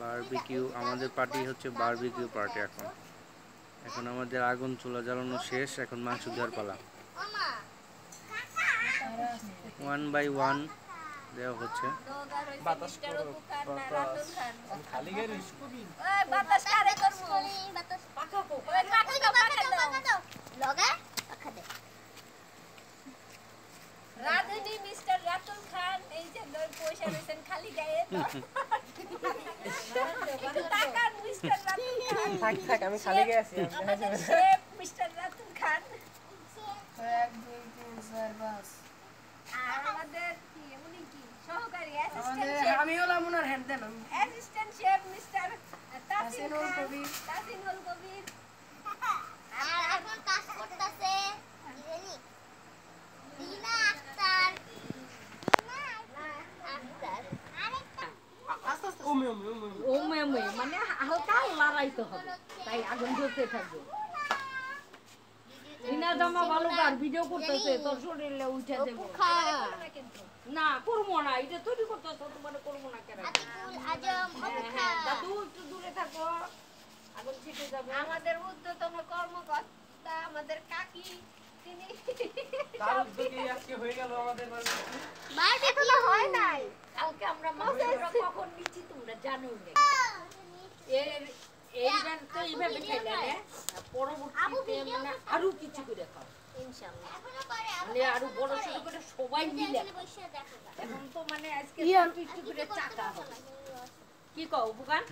Barbecue আমাদের party হচ্ছে barbecue party. এখন আমাদের আগুন চুলা জ্বালানো শেষ, এখন মাংস দেওয়ার পালা। 1 বাই 1 দেওয়া হচ্ছে। রাধুনি মিস্টার রাতুল খান এই যে পয়সা রয়েছেন খালি গায়ে টাকা মিস্টার রাতুল খান থাক আমি খালি গায়ে আছি। আমাদের শেফ মিস্টার রাতুল খান 1 2 3 4 5 আর আমাদের কি উনি কি সহকারী অ্যাসিস্ট্যান্ট শেফ আমি হলাম ওনার হেড দেন অ্যাসিস্ট্যান্ট শেফ মিস্টার তাসিনুল কবির আর এখন কাজ করতেছে ইরানি দিনা আক্তার মানে হালকা লড়াইতে হবে, তাই আগুন জ্বলতে থাকবে। দিনা জামা ভালো কার ভিডিও করতেছে, তোর শরীরে উঠে দেবো না, করবো না, এটা তৈরি করতেছো তোমার, করবো না কেন? দাদু একটু দূরে থাকো, আগুন ছিটে যাবে। আমাদের ঊর্ধ্বতন কর্মকর্তা আমাদের কাকি, তিনি তার উদ্যোগে আজকে হয়ে গেল আমাদের বারবিকিউ এখনো হয় নাই। কালকে আমরা মাছটা কখন নিচ্ছি তোমরা জানো না। এইবার তো এইভাবে খাইলে পরবর্তীতে মানে আরো কিছু করে খাও ইনশাআল্লাহ, মানে আরো বড় শুরু করে সবাই মিলে। এখন তো মানে আজকে একটু করে চাকা হবে, কি কও বুকান?